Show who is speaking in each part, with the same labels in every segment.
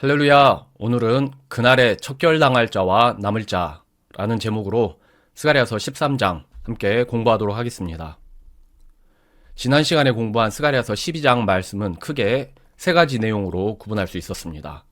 Speaker 1: 할렐루야! 오늘은 그날에 척결당할 자와 남을 자라는 제목으로 스가랴서 13장 함께 공부하도록 하겠습니다. 지난 시간에 공부한 스가랴서 12장 말씀은 크게 세 가지 내용으로 구분할 수 있었습니다.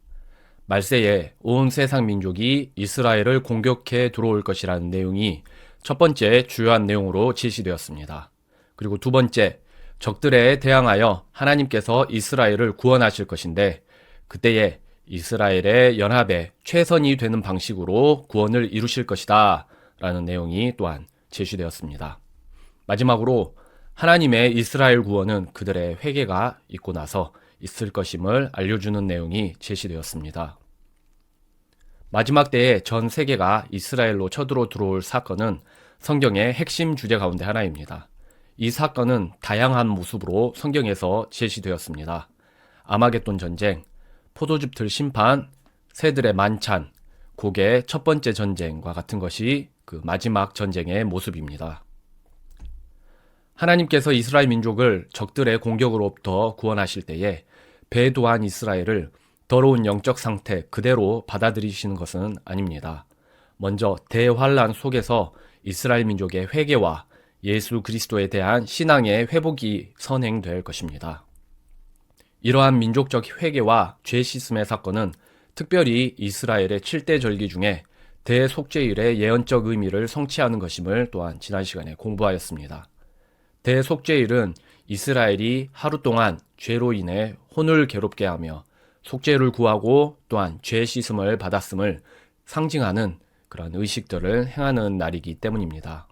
Speaker 1: 말세에 온 세상 민족이 이스라엘을 공격해 들어올 것이라는 내용이 첫 번째 주요한 내용으로 제시되었습니다. 그리고 두 번째, 적들에 대항하여 하나님께서 이스라엘을 구원하실 것인데 그때에 이스라엘의 연합에 최선이 되는 방식으로 구원을 이루실 것이다 라는 내용이 또한 제시되었습니다. 마지막으로 하나님의 이스라엘 구원은 그들의 회개가 있고 나서 있을 것임을 알려주는 내용이 제시되었습니다. 마지막 때에 전 세계가 이스라엘로 쳐들어 들어올 사건은 성경의 핵심 주제 가운데 하나입니다. 이 사건은 다양한 모습으로 성경에서 제시되었습니다. 아마겟돈 전쟁, 포도즙 들 심판, 새들의 만찬, 곡의 첫 번째 전쟁과 같은 것이 그 마지막 전쟁의 모습입니다. 하나님께서 이스라엘 민족을 적들의 공격으로부터 구원하실 때에 배도한 이스라엘을 더러운 영적 상태 그대로 받아들이시는 것은 아닙니다. 먼저 대환란 속에서 이스라엘 민족의 회개와 예수 그리스도에 대한 신앙의 회복이 선행될 것입니다. 이러한 민족적 회개와 죄 씻음의 사건은 특별히 이스라엘의 7대 절기 중에 대속죄일의 예언적 의미를 성취하는 것임을 또한 지난 시간에 공부하였습니다. 대속죄일은 이스라엘이 하루 동안 죄로 인해 혼을 괴롭게 하며 속죄를 구하고 또한 죄 씻음을 받았음을 상징하는 그런 의식들을 행하는 날이기 때문입니다.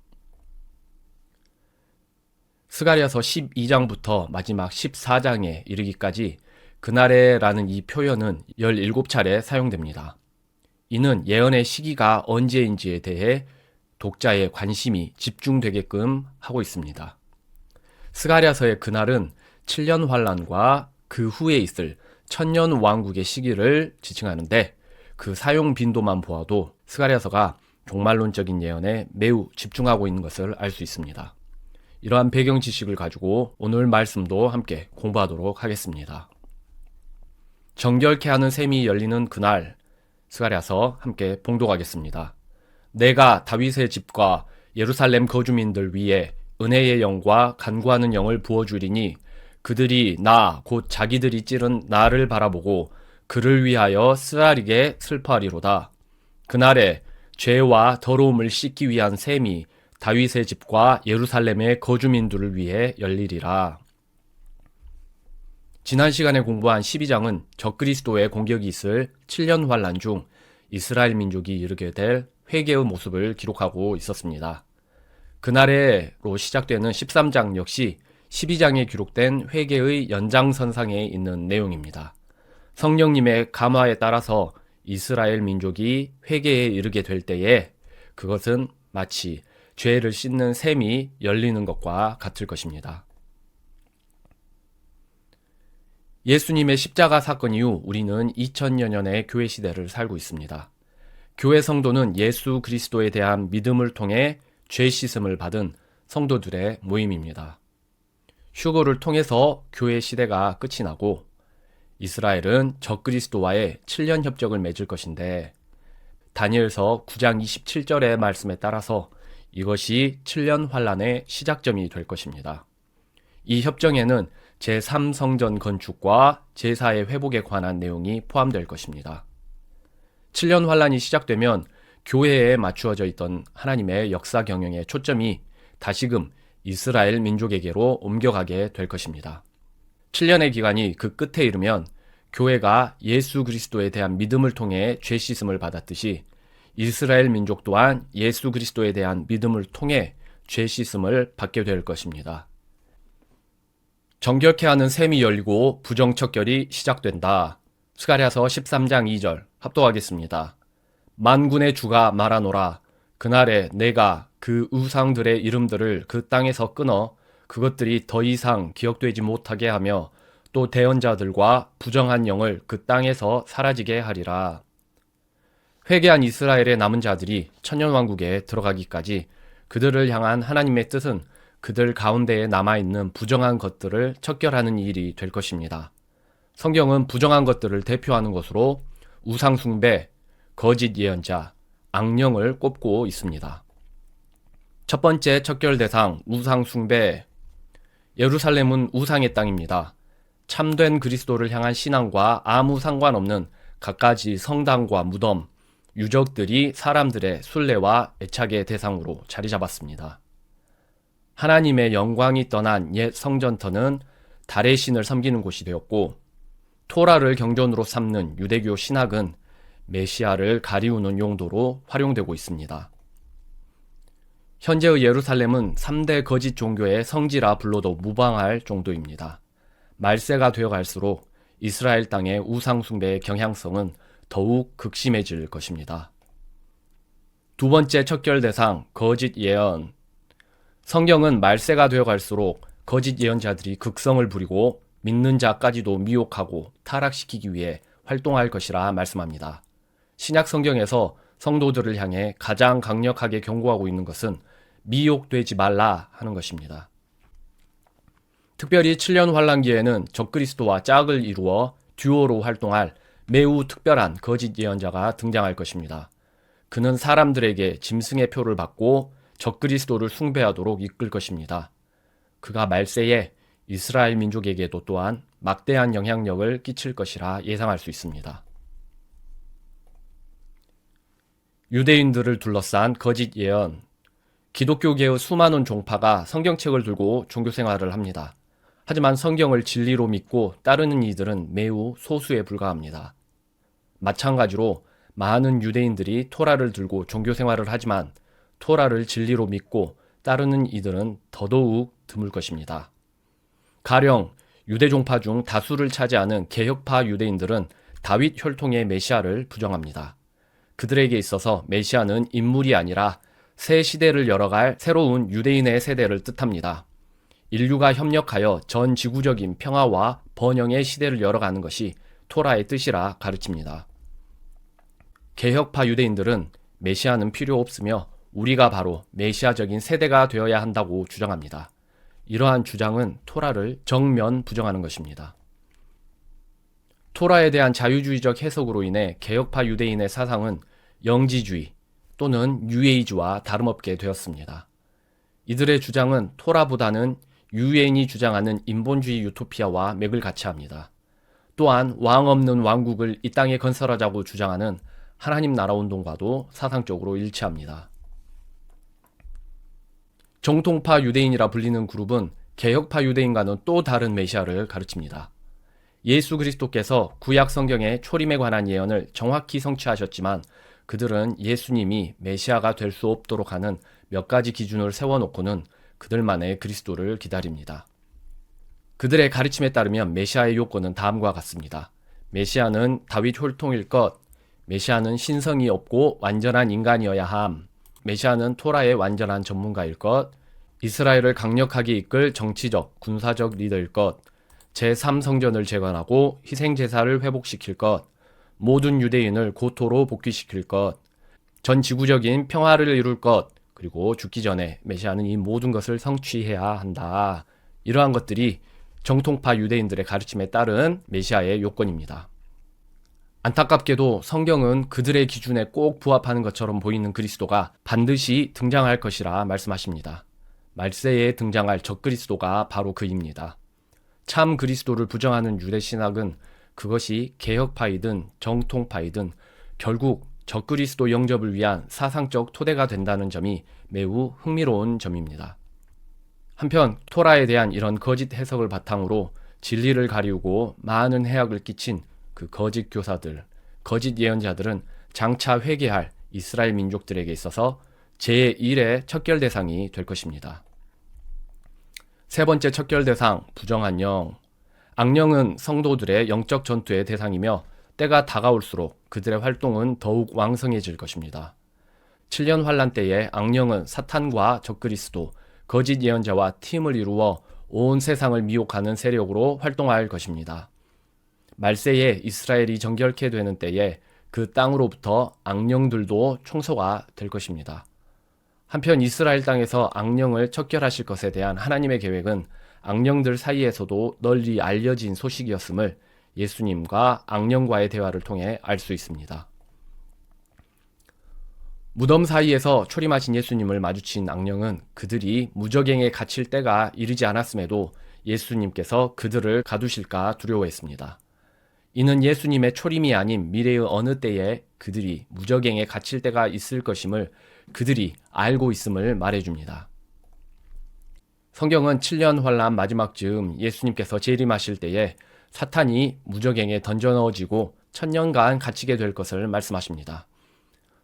Speaker 1: 스가랴서 12장부터 마지막 14장에 이르기까지 그날에라는 이 표현은 17차례 사용됩니다. 이는 예언의 시기가 언제인지에 대해 독자의 관심이 집중되게끔 하고 있습니다. 스가랴서의 그날은 7년 환란과 그 후에 있을 천년 왕국의 시기를 지칭하는데 그 사용 빈도만 보아도 스가랴서가 종말론적인 예언에 매우 집중하고 있는 것을 알 수 있습니다. 이러한 배경 지식을 가지고 오늘 말씀도 함께 공부하도록 하겠습니다. 정결케 하는 셈이 열리는 그날, 스가랴서 함께 봉독하겠습니다. 내가 다윗의 집과 예루살렘 거주민들 위에 은혜의 영과 간구하는 영을 부어주리니 그들이 나 곧 자기들이 찌른 나를 바라보고 그를 위하여 쓰라리게 슬퍼하리로다. 그날에 죄와 더러움을 씻기 위한 셈이 다윗의 집과 예루살렘의 거주민들을 위해 열리리라. 지난 시간에 공부한 12장은 적그리스도의 공격이 있을 7년 환란 중 이스라엘 민족이 이르게 될 회개의 모습을 기록하고 있었습니다. 그날에로 시작되는 13장 역시 12장에 기록된 회개의 연장선상에 있는 내용입니다. 성령님의 감화에 따라서 이스라엘 민족이 회개에 이르게 될 때에 그것은 마치 죄를 씻는 셈이 열리는 것과 같을 것입니다. 예수님의 십자가 사건 이후 우리는 2000여 년의 교회 시대를 살고 있습니다. 교회 성도는 예수 그리스도에 대한 믿음을 통해 죄 씻음을 받은 성도들의 모임입니다. 휴거를 통해서 교회 시대가 끝이 나고 이스라엘은 적그리스도와의 7년 협정을 맺을 것인데 다니엘서 9장 27절의 말씀에 따라서 이것이 7년 환란의 시작점이 될 것입니다. 이 협정에는 제3성전 건축과 제사의 회복에 관한 내용이 포함될 것입니다. 7년 환란이 시작되면 교회에 맞추어져 있던 하나님의 역사 경영의 초점이 다시금 이스라엘 민족에게로 옮겨가게 될 것입니다. 7년의 기간이 그 끝에 이르면 교회가 예수 그리스도에 대한 믿음을 통해 죄 씻음을 받았듯이 이스라엘 민족 또한 예수 그리스도에 대한 믿음을 통해 죄 씻음을 받게 될 것입니다. 정결케 하는 셈이 열리고 부정척결이 시작된다. 스가랴서 13장 2절 합독하겠습니다. 만군의 주가 말하노라. 그날에 내가 그 우상들의 이름들을 그 땅에서 끊어 그것들이 더 이상 기억되지 못하게 하며 또 대언자들과 부정한 영을 그 땅에서 사라지게 하리라. 회개한 이스라엘의 남은 자들이 천년왕국에 들어가기까지 그들을 향한 하나님의 뜻은 그들 가운데에 남아있는 부정한 것들을 척결하는 일이 될 것입니다. 성경은 부정한 것들을 대표하는 것으로 우상숭배, 거짓 예언자, 악령을 꼽고 있습니다. 첫 번째 척결 대상 우상숭배. 예루살렘은 우상의 땅입니다. 참된 그리스도를 향한 신앙과 아무 상관없는 갖가지 성당과 무덤, 유적들이 사람들의 순례와 애착의 대상으로 자리 잡았습니다. 하나님의 영광이 떠난 옛 성전터는 달의 신을 섬기는 곳이 되었고, 토라를 경전으로 삼는 유대교 신학은 메시아를 가리우는 용도로 활용되고 있습니다. 현재의 예루살렘은 3대 거짓 종교의 성지라 불러도 무방할 정도입니다. 말세가 되어갈수록 이스라엘 땅의 우상숭배의 경향성은 더욱 극심해질 것입니다. 두 번째 척결 대상, 거짓 예언. 성경은 말세가 되어갈수록 거짓 예언자들이 극성을 부리고 믿는 자까지도 미혹하고 타락시키기 위해 활동할 것이라 말씀합니다. 신약 성경에서 성도들을 향해 가장 강력하게 경고하고 있는 것은 미혹되지 말라 하는 것입니다. 특별히 7년 환란기에는 적그리스도와 짝을 이루어 듀오로 활동할 매우 특별한 거짓 예언자가 등장할 것입니다. 그는 사람들에게 짐승의 표를 받고 적그리스도를 숭배하도록 이끌 것입니다. 그가 말세에 이스라엘 민족에게도 또한 막대한 영향력을 끼칠 것이라 예상할 수 있습니다. 유대인들을 둘러싼 거짓 예언. 기독교계의 수많은 종파가 성경책을 들고 종교생활을 합니다. 하지만 성경을 진리로 믿고 따르는 이들은 매우 소수에 불과합니다. 마찬가지로 많은 유대인들이 토라를 들고 종교생활을 하지만 토라를 진리로 믿고 따르는 이들은 더더욱 드물 것입니다. 가령 유대 종파 중 다수를 차지하는 개혁파 유대인들은 다윗 혈통의 메시아를 부정합니다. 그들에게 있어서 메시아는 인물이 아니라 새 시대를 열어갈 새로운 유대인의 세대를 뜻합니다. 인류가 협력하여 전 지구적인 평화와 번영의 시대를 열어가는 것이 토라의 뜻이라 가르칩니다. 개혁파 유대인들은 메시아는 필요 없으며 우리가 바로 메시아적인 세대가 되어야 한다고 주장합니다. 이러한 주장은 토라를 정면 부정하는 것입니다. 토라에 대한 자유주의적 해석으로 인해 개혁파 유대인의 사상은 영지주의 또는 뉴에이지와 다름없게 되었습니다. 이들의 주장은 토라보다는 유엔이 주장하는 인본주의 유토피아와 맥을 같이 합니다. 또한 왕 없는 왕국을 이 땅에 건설하자고 주장하는 하나님 나라 운동과도 사상적으로 일치합니다. 정통파 유대인이라 불리는 그룹은 개혁파 유대인과는 또 다른 메시아를 가르칩니다. 예수 그리스도께서 구약 성경의 초림에 관한 예언을 정확히 성취하셨지만 그들은 예수님이 메시아가 될 수 없도록 하는 몇 가지 기준을 세워놓고는 그들만의 그리스도를 기다립니다. 그들의 가르침에 따르면 메시아의 요건은 다음과 같습니다. 메시아는 다윗 혈통일 것, 메시아는 신성이 없고 완전한 인간이어야 함, 메시아는 토라의 완전한 전문가일 것, 이스라엘을 강력하게 이끌 정치적, 군사적 리더일 것, 제3성전을 재건하고 희생제사를 회복시킬 것, 모든 유대인을 고토로 복귀시킬 것, 전 지구적인 평화를 이룰 것, 그리고 죽기 전에 메시아는 이 모든 것을 성취해야 한다. 이러한 것들이 정통파 유대인들의 가르침에 따른 메시아의 요건입니다. 안타깝게도 성경은 그들의 기준에 꼭 부합하는 것처럼 보이는 그리스도가 반드시 등장할 것이라 말씀하십니다. 말세에 등장할 적그리스도가 바로 그입니다. 참 그리스도를 부정하는 유대 신학은 그것이 개혁파이든 정통파이든 결국 적그리스도 영접을 위한 사상적 토대가 된다는 점이 매우 흥미로운 점입니다. 한편 토라에 대한 이런 거짓 해석을 바탕으로 진리를 가리우고 많은 해악을 끼친 그 거짓 교사들, 거짓 예언자들은 장차 회개할 이스라엘 민족들에게 있어서 제1의 척결 대상이 될 것입니다. 세 번째 척결 대상, 부정한 영. 악령은 성도들의 영적 전투의 대상이며 때가 다가올수록 그들의 활동은 더욱 왕성해질 것입니다. 7년 환란 때에 악령은 사탄과 적그리스도, 거짓 예언자와 팀을 이루어 온 세상을 미혹하는 세력으로 활동할 것입니다. 말세에 이스라엘이 정결케 되는 때에 그 땅으로부터 악령들도 총소가 될 것입니다. 한편 이스라엘 땅에서 악령을 척결하실 것에 대한 하나님의 계획은 악령들 사이에서도 널리 알려진 소식이었음을 예수님과 악령과의 대화를 통해 알 수 있습니다. 무덤 사이에서 초림하신 예수님을 마주친 악령은 그들이 무저갱에 갇힐 때가 이르지 않았음에도 예수님께서 그들을 가두실까 두려워했습니다. 이는 예수님의 초림이 아닌 미래의 어느 때에 그들이 무저갱에 갇힐 때가 있을 것임을 그들이 알고 있음을 말해줍니다. 성경은 7년 환란 마지막 즈음 예수님께서 재림하실 때에 사탄이 무저갱에 던져 넣어지고 1000년간 갇히게 될 것을 말씀하십니다.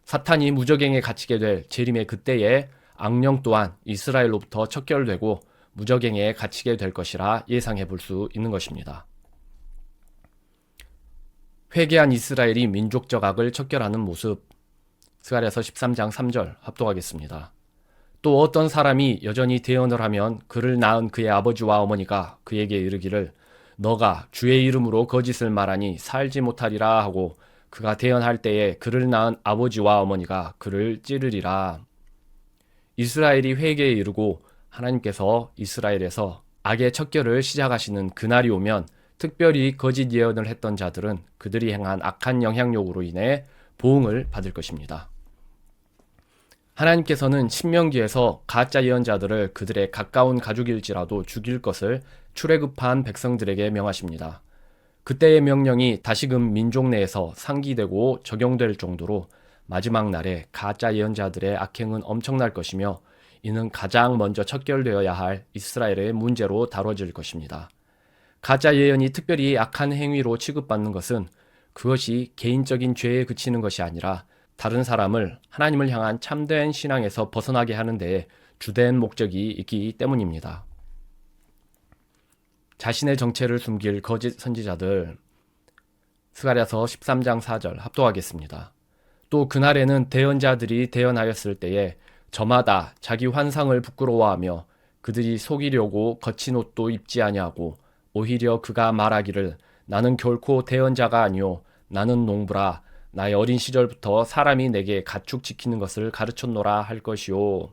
Speaker 1: 사탄이 무저갱에 갇히게 될 재림의 그때에 악령 또한 이스라엘로부터 척결되고 무저갱에 갇히게 될 것이라 예상해 볼 수 있는 것입니다. 회개한 이스라엘이 민족적 악을 척결하는 모습, 스가랴서 13장 3절 합독하겠습니다. 또 어떤 사람이 여전히 대언을 하면 그를 낳은 그의 아버지와 어머니가 그에게 이르기를 너가 주의 이름으로 거짓을 말하니 살지 못하리라 하고 그가 대언할 때에 그를 낳은 아버지와 어머니가 그를 찌르리라. 이스라엘이 회개에 이르고 하나님께서 이스라엘에서 악의 척결을 시작하시는 그날이 오면 특별히 거짓 예언을 했던 자들은 그들이 행한 악한 영향력으로 인해 보응을 받을 것입니다. 하나님께서는 신명기에서 가짜 예언자들을 그들의 가까운 가족일지라도 죽일 것을 출애굽한 백성들에게 명하십니다. 그때의 명령이 다시금 민족 내에서 상기되고 적용될 정도로 마지막 날에 가짜 예언자들의 악행은 엄청날 것이며 이는 가장 먼저 척결되어야 할 이스라엘의 문제로 다뤄질 것입니다. 가짜 예언이 특별히 악한 행위로 취급받는 것은 그것이 개인적인 죄에 그치는 것이 아니라 다른 사람을 하나님을 향한 참된 신앙에서 벗어나게 하는 데에 주된 목적이 있기 때문입니다. 자신의 정체를 숨길 거짓 선지자들, 스가랴서 13장 4절 합독하겠습니다. 또 그날에는 대언자들이 대언하였을 때에 저마다 자기 환상을 부끄러워하며 그들이 속이려고 거친 옷도 입지 아니하고 오히려 그가 말하기를 나는 결코 대언자가 아니요 나는 농부라 나의 어린 시절부터 사람이 내게 가축 지키는 것을 가르쳤노라 할 것이요.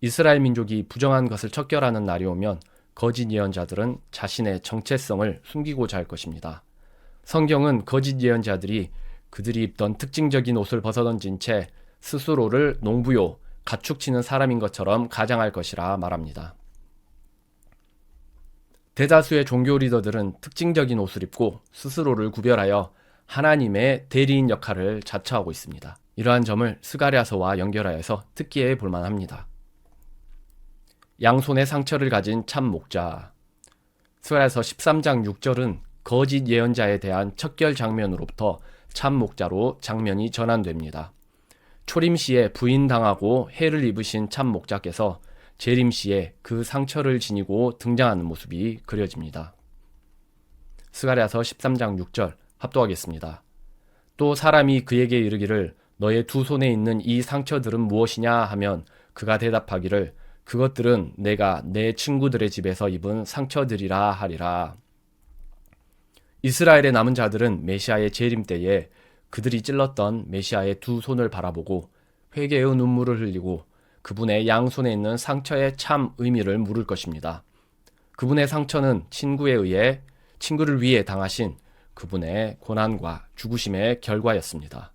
Speaker 1: 이스라엘 민족이 부정한 것을 척결하는 날이 오면 거짓 예언자들은 자신의 정체성을 숨기고자 할 것입니다. 성경은 거짓 예언자들이 그들이 입던 특징적인 옷을 벗어던진 채 스스로를 농부요, 가축 치는 사람인 것처럼 가장할 것이라 말합니다. 대다수의 종교 리더들은 특징적인 옷을 입고 스스로를 구별하여 하나님의 대리인 역할을 자처하고 있습니다. 이러한 점을 스가랴서와 연결하여서 특기해 볼만합니다. 양손에 상처를 가진 참 목자. 스가랴서 13장 6절은 거짓 예언자에 대한 척결 장면으로부터 참 목자로 장면이 전환됩니다. 초림 시에 부인당하고 해를 입으신 참 목자께서 재림 시에 그 상처를 지니고 등장하는 모습이 그려집니다. 스가랴서 13장 6절 합독하겠습니다. 또 사람이 그에게 이르기를 너의 두 손에 있는 이 상처들은 무엇이냐 하면 그가 대답하기를 그것들은 내가 내 친구들의 집에서 입은 상처들이라 하리라. 이스라엘의 남은 자들은 메시아의 재림 때에 그들이 찔렀던 메시아의 두 손을 바라보고 회개의 눈물을 흘리고 그분의 양손에 있는 상처의 참 의미를 물을 것입니다. 그분의 상처는 친구를 위해 당하신 그분의 고난과 죽으심의 결과였습니다.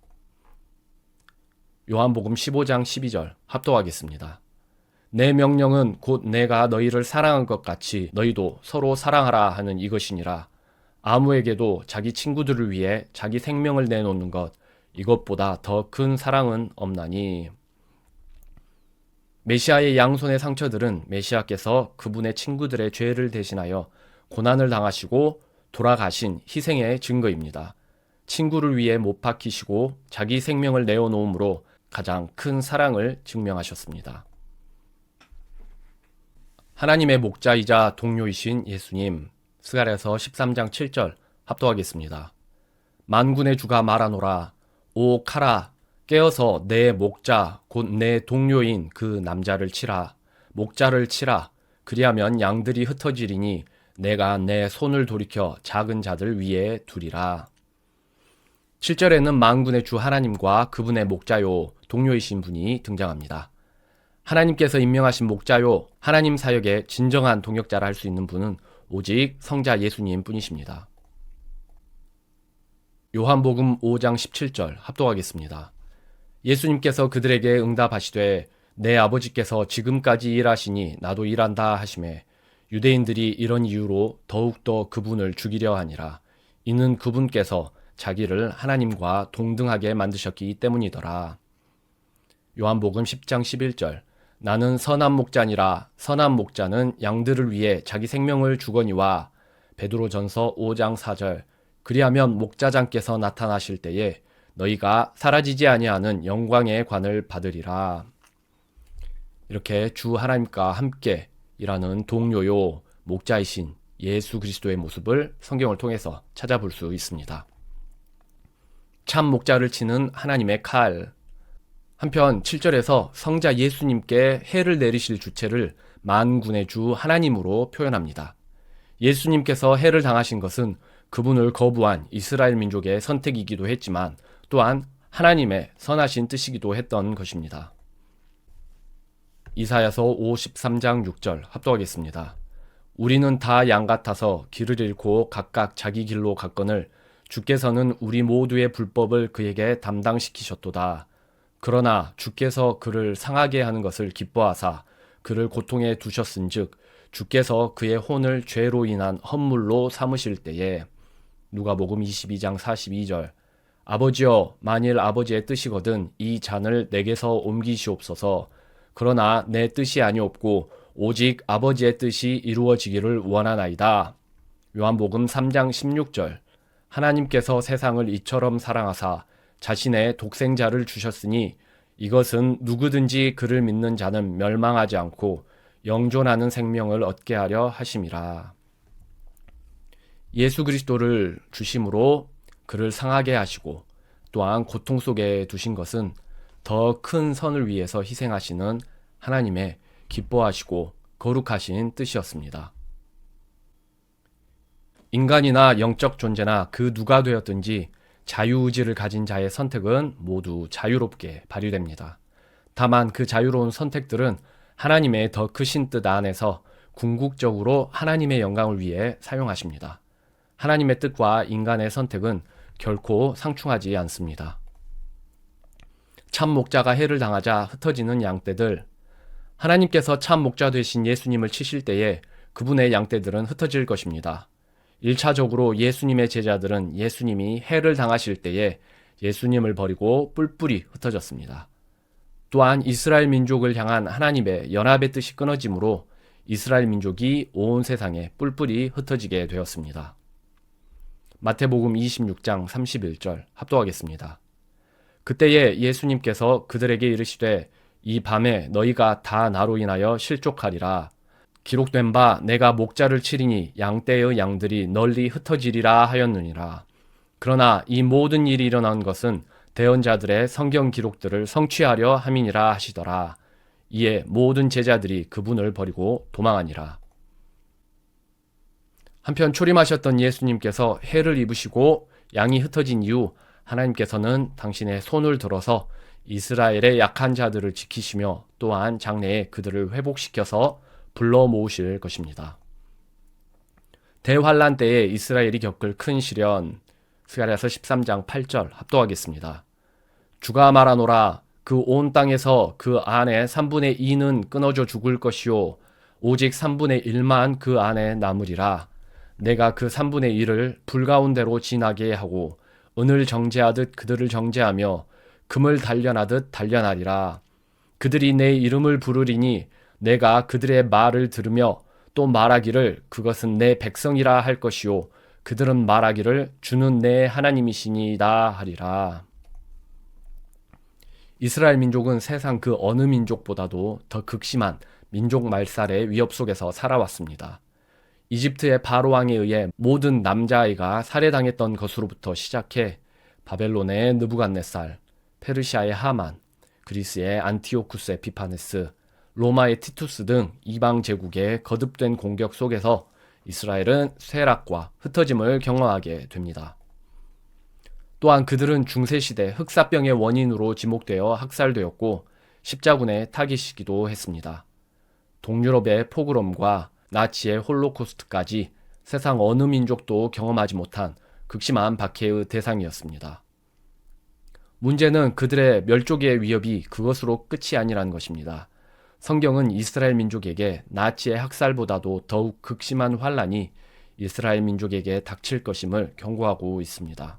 Speaker 1: 요한복음 15장 12절 합독하겠습니다. 내 명령은 곧 내가 너희를 사랑한 것 같이 너희도 서로 사랑하라 하는 이것이니라. 아무에게도 자기 친구들을 위해 자기 생명을 내놓는 것 이것보다 더 큰 사랑은 없나니. 메시아의 양손의 상처들은 메시아께서 그분의 친구들의 죄를 대신하여 고난을 당하시고 돌아가신 희생의 증거입니다. 친구를 위해 못 박히시고 자기 생명을 내어놓음으로 가장 큰 사랑을 증명하셨습니다. 하나님의 목자이자 동료이신 예수님, 스가랴서 13장 7절 합독하겠습니다. 만군의 주가 말하노라. 오 카라, 깨어서 내 목자 곧 내 동료인 그 남자를 치라. 목자를 치라. 그리하면 양들이 흩어지리니 내가 내 손을 돌이켜 작은 자들 위에 두리라. 7절에는 만군의 주 하나님과 그분의 목자요 동료이신 분이 등장합니다. 하나님께서 임명하신 목자요 하나님 사역의 진정한 동역자라 할 수 있는 분은 오직 성자 예수님 뿐이십니다. 요한복음 5장 17절 합독하겠습니다. 예수님께서 그들에게 응답하시되 내 아버지께서 지금까지 일하시니 나도 일한다 하시매 유대인들이 이런 이유로 더욱더 그분을 죽이려 하니라. 이는 그분께서 자기를 하나님과 동등하게 만드셨기 때문이더라. 요한복음 10장 11절 나는 선한 목자니라. 선한 목자는 양들을 위해 자기 생명을 주거니와. 베드로전서 5장 4절 그리하면 목자장께서 나타나실 때에 너희가 사라지지 아니하는 영광의 관을 받으리라. 이렇게 주 하나님과 함께 일하는 동료요 목자이신 예수 그리스도의 모습을 성경을 통해서 찾아볼 수 있습니다. 참 목자를 치는 하나님의 칼. 한편 7절에서 성자 예수님께 해를 내리실 주체를 만군의 주 하나님으로 표현합니다. 예수님께서 해를 당하신 것은 그분을 거부한 이스라엘 민족의 선택이기도 했지만 또한 하나님의 선하신 뜻이기도 했던 것입니다. 이사야서 53장 6절 합독하겠습니다. 우리는 다 양 같아서 길을 잃고 각각 자기 길로 갔거늘 주께서는 우리 모두의 불법을 그에게 담당시키셨도다. 그러나 주께서 그를 상하게 하는 것을 기뻐하사 그를 고통에 두셨은즉 주께서 그의 혼을 죄로 인한 헌물로 삼으실 때에. 누가복음 22장 42절 아버지여 만일 아버지의 뜻이거든 이 잔을 내게서 옮기시옵소서. 그러나 내 뜻이 아니옵고 오직 아버지의 뜻이 이루어지기를 원하나이다. 요한복음 3장 16절 하나님께서 세상을 이처럼 사랑하사 자신의 독생자를 주셨으니 이것은 누구든지 그를 믿는 자는 멸망하지 않고 영존하는 생명을 얻게 하려 하심이라. 예수 그리스도를 주심으로 그를 상하게 하시고 또한 고통 속에 두신 것은 더 큰 선을 위해서 희생하시는 하나님의 기뻐하시고 거룩하신 뜻이었습니다. 인간이나 영적 존재나 그 누가 되었든지 자유의지를 가진 자의 선택은 모두 자유롭게 발휘됩니다. 다만 그 자유로운 선택들은 하나님의 더 크신 뜻 안에서 궁극적으로 하나님의 영광을 위해 사용하십니다. 하나님의 뜻과 인간의 선택은 결코 상충하지 않습니다. 참 목자가 해를 당하자 흩어지는 양떼들. 하나님께서 참 목자 되신 예수님을 치실 때에 그분의 양떼들은 흩어질 것입니다. 1차적으로 예수님의 제자들은 예수님이 해를 당하실 때에 예수님을 버리고 뿔뿔이 흩어졌습니다. 또한 이스라엘 민족을 향한 하나님의 연합의 뜻이 끊어지므로 이스라엘 민족이 온 세상에 뿔뿔이 흩어지게 되었습니다. 마태복음 26장 31절 합독하겠습니다. 그때에 예수님께서 그들에게 이르시되 이 밤에 너희가 다 나로 인하여 실족하리라. 기록된 바 내가 목자를 치리니 양떼의 양들이 널리 흩어지리라 하였느니라. 그러나 이 모든 일이 일어난 것은 대언자들의 성경 기록들을 성취하려 함이니라 하시더라. 이에 모든 제자들이 그분을 버리고 도망하니라. 한편 초림하셨던 예수님께서 해를 입으시고 양이 흩어진 이후 하나님께서는 당신의 손을 들어서 이스라엘의 약한 자들을 지키시며 또한 장래에 그들을 회복시켜서 불러 모으실 것입니다. 대환란 때에 이스라엘이 겪을 큰 시련. 스가랴서 13장 8절 합독하겠습니다. 주가 말하노라. 그 온 땅에서 그 안에 3분의 2는 끊어져 죽을 것이요 오직 3분의 1만 그 안에 남으리라. 내가 그 3분의 1을 불 가운데로 지나게 하고 은을 정죄하듯 그들을 정죄하며 금을 단련하듯 단련하리라. 그들이 내 이름을 부르리니 내가 그들의 말을 들으며 또 말하기를 그것은 내 백성이라 할 것이요 그들은 말하기를 주는 내 하나님이시니이다 하리라. 이스라엘 민족은 세상 그 어느 민족보다도 더 극심한 민족 말살의 위협 속에서 살아왔습니다. 이집트의 바로 왕에 의해 모든 남자아이가 살해당했던 것으로부터 시작해 바벨론의 느부갓네살, 페르시아의 하만, 그리스의 안티오쿠스 에피파네스, 로마의 티투스 등 이방 제국의 거듭된 공격 속에서 이스라엘은 쇠락과 흩어짐을 경험하게 됩니다. 또한 그들은 중세시대 흑사병의 원인으로 지목되어 학살되었고 십자군에 타깃이기도 했습니다. 동유럽의 포그롬과 나치의 홀로코스트까지 세상 어느 민족도 경험하지 못한 극심한 박해의 대상이었습니다. 문제는 그들의 멸족의 위협이 그것으로 끝이 아니라는 것입니다. 성경은 이스라엘 민족에게 나치의 학살보다도 더욱 극심한 환란이 이스라엘 민족에게 닥칠 것임을 경고하고 있습니다.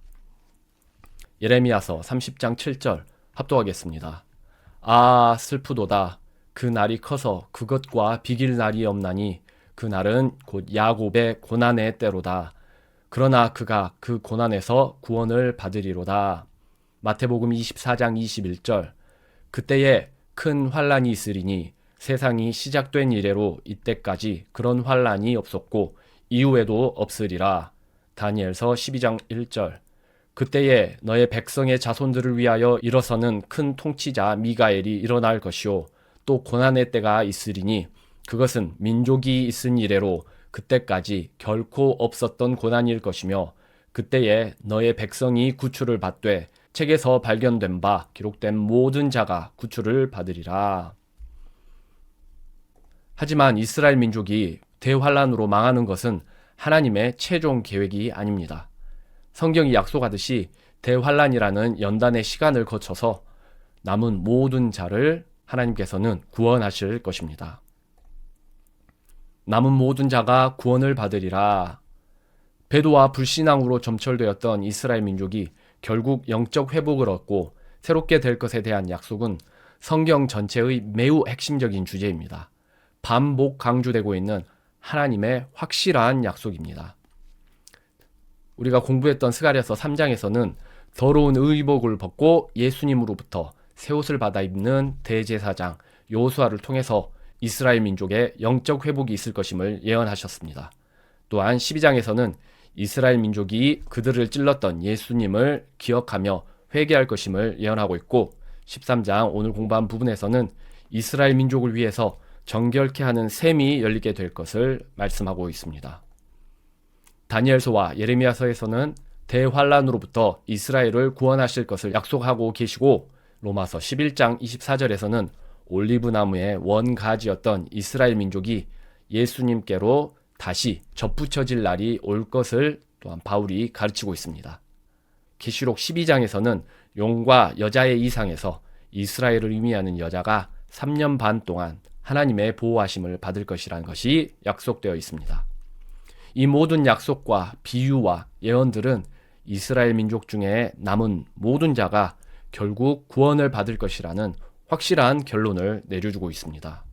Speaker 1: 예레미야서 30장 7절 합독하겠습니다. 아 슬프도다. 그 날이 커서 그것과 비길 날이 없나니 그 날은 곧 야곱의 고난의 때로다. 그러나 그가 그 고난에서 구원을 받으리로다. 마태복음 24장 21절 그때에 큰 환란이 있으리니 세상이 시작된 이래로 이때까지 그런 환란이 없었고 이후에도 없으리라. 다니엘서 12장 1절 그때에 너의 백성의 자손들을 위하여 일어서는 큰 통치자 미가엘이 일어날 것이요 또 고난의 때가 있으리니 그것은 민족이 있은 이래로 그때까지 결코 없었던 고난일 것이며 그때에 너의 백성이 구출을 받되 책에서 발견된 바 기록된 모든 자가 구출을 받으리라. 하지만 이스라엘 민족이 대환란으로 망하는 것은 하나님의 최종 계획이 아닙니다. 성경이 약속하듯이 대환란이라는 연단의 시간을 거쳐서 남은 모든 자를 하나님께서는 구원하실 것입니다. 남은 모든 자가 구원을 받으리라. 배도와 불신앙으로 점철되었던 이스라엘 민족이 결국 영적 회복을 얻고 새롭게 될 것에 대한 약속은 성경 전체의 매우 핵심적인 주제입니다. 반복 강조되고 있는 하나님의 확실한 약속입니다. 우리가 공부했던 스가랴서 3장에서는 더러운 의복을 벗고 예수님으로부터 새 옷을 받아 입는 대제사장 여호수아를 통해서 이스라엘 민족의 영적 회복이 있을 것임을 예언하셨습니다. 또한 12장에서는 이스라엘 민족이 그들을 찔렀던 예수님을 기억하며 회개할 것임을 예언하고 있고 13장 오늘 공부한 부분에서는 이스라엘 민족을 위해서 정결케 하는 셈이 열리게 될 것을 말씀하고 있습니다. 다니엘서와 예레미야서에서는 대환란으로부터 이스라엘을 구원하실 것을 약속하고 계시고 로마서 11장 24절에서는 올리브나무의 원가지였던 이스라엘 민족이 예수님께로 다시 접붙여질 날이 올 것을 또한 바울이 가르치고 있습니다. 계시록 12장에서는 용과 여자의 이상에서 이스라엘을 의미하는 여자가 3년 반 동안 하나님의 보호하심을 받을 것이라는 것이 약속되어 있습니다. 이 모든 약속과 비유와 예언들은 이스라엘 민족 중에 남은 모든 자가 결국 구원을 받을 것이라는 확실한 결론을 내려주고 있습니다.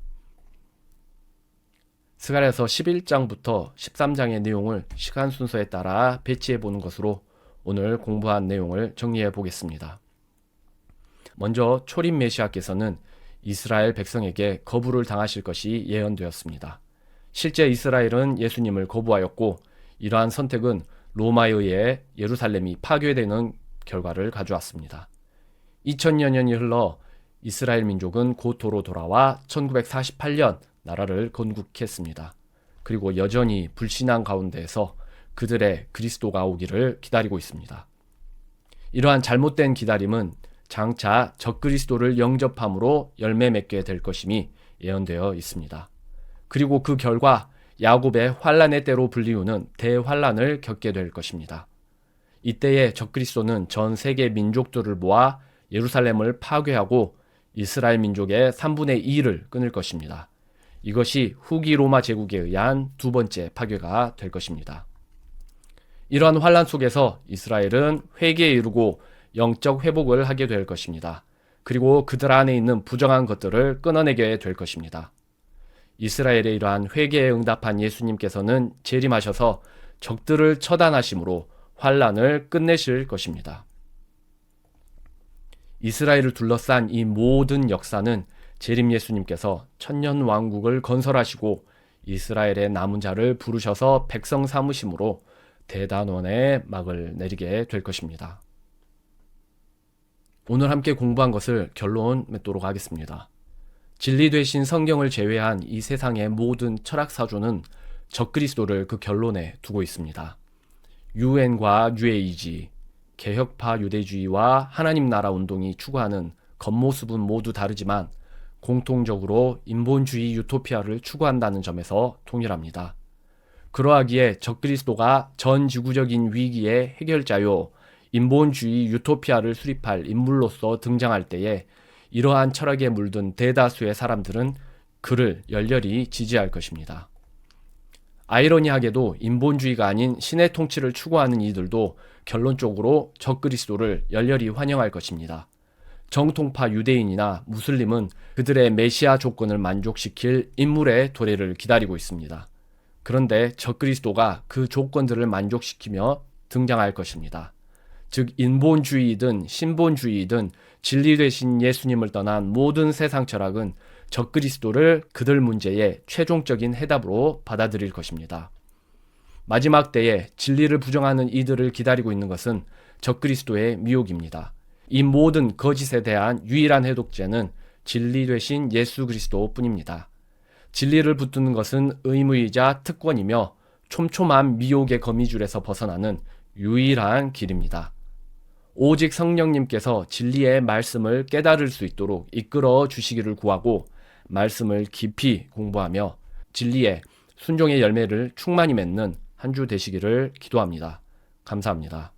Speaker 1: 스가랴서 11장부터 13장의 내용을 시간 순서에 따라 배치해 보는 것으로 오늘 공부한 내용을 정리해 보겠습니다. 먼저 초림 메시아께서는 이스라엘 백성에게 거부를 당하실 것이 예언되었습니다. 실제 이스라엘은 예수님을 거부하였고 이러한 선택은 로마에 의해 예루살렘이 파괴되는 결과를 가져왔습니다. 2000여 년이 흘러 이스라엘 민족은 고토로 돌아와 1948년 나라를 건국했습니다. 그리고 여전히 불신앙 가운데에서 그들의 그리스도가 오기를 기다리고 있습니다. 이러한 잘못된 기다림은 장차 적그리스도를 영접함으로 열매 맺게 될 것임이 예언되어 있습니다. 그리고 그 결과 야곱의 환란의 때로 불리우는 대환란을 겪게 될 것입니다. 이때에 적그리스도는 전 세계 민족들을 모아 예루살렘을 파괴하고 이스라엘 민족의 3분의 2를 끊을 것입니다. 이것이 후기 로마 제국에 의한 두 번째 파괴가 될 것입니다. 이러한 환란 속에서 이스라엘은 회개에 이르고 영적 회복을 하게 될 것입니다. 그리고 그들 안에 있는 부정한 것들을 끊어내게 될 것입니다. 이스라엘의 이러한 회개에 응답한 예수님께서는 재림하셔서 적들을 처단하심으로 환란을 끝내실 것입니다. 이스라엘을 둘러싼 이 모든 역사는 재림 예수님께서 천년 왕국을 건설하시고 이스라엘의 남은 자를 부르셔서 백성 삼으심으로 대단원의 막을 내리게 될 것입니다. 오늘 함께 공부한 것을 결론 맺도록 하겠습니다. 진리 되신 성경을 제외한 이 세상의 모든 철학사조는 적그리스도를 그 결론에 두고 있습니다. 유엔과 뉴에이지, 개혁파 유대주의와 하나님 나라 운동이 추구하는 겉모습은 모두 다르지만 공통적으로 인본주의 유토피아를 추구한다는 점에서 동일합니다. 그러하기에 적그리스도가 전 지구적인 위기의 해결자요, 인본주의 유토피아를 수립할 인물로서 등장할 때에 이러한 철학에 물든 대다수의 사람들은 그를 열렬히 지지할 것입니다. 아이러니하게도 인본주의가 아닌 신의 통치를 추구하는 이들도 결론적으로 적그리스도를 열렬히 환영할 것입니다. 정통파 유대인이나 무슬림은 그들의 메시아 조건을 만족시킬 인물의 도래를 기다리고 있습니다. 그런데 적그리스도가 그 조건들을 만족시키며 등장할 것입니다. 즉 인본주의이든 신본주의이든 진리 되신 예수님을 떠난 모든 세상 철학은 적그리스도를 그들 문제의 최종적인 해답으로 받아들일 것입니다. 마지막 때에 진리를 부정하는 이들을 기다리고 있는 것은 적그리스도의 미혹입니다. 이 모든 거짓에 대한 유일한 해독제는 진리 되신 예수 그리스도뿐입니다. 진리를 붙드는 것은 의무이자 특권이며 촘촘한 미혹의 거미줄에서 벗어나는 유일한 길입니다. 오직 성령님께서 진리의 말씀을 깨달을 수 있도록 이끌어 주시기를 구하고 말씀을 깊이 공부하며 진리의 순종의 열매를 충만히 맺는 한 주 되시기를 기도합니다. 감사합니다.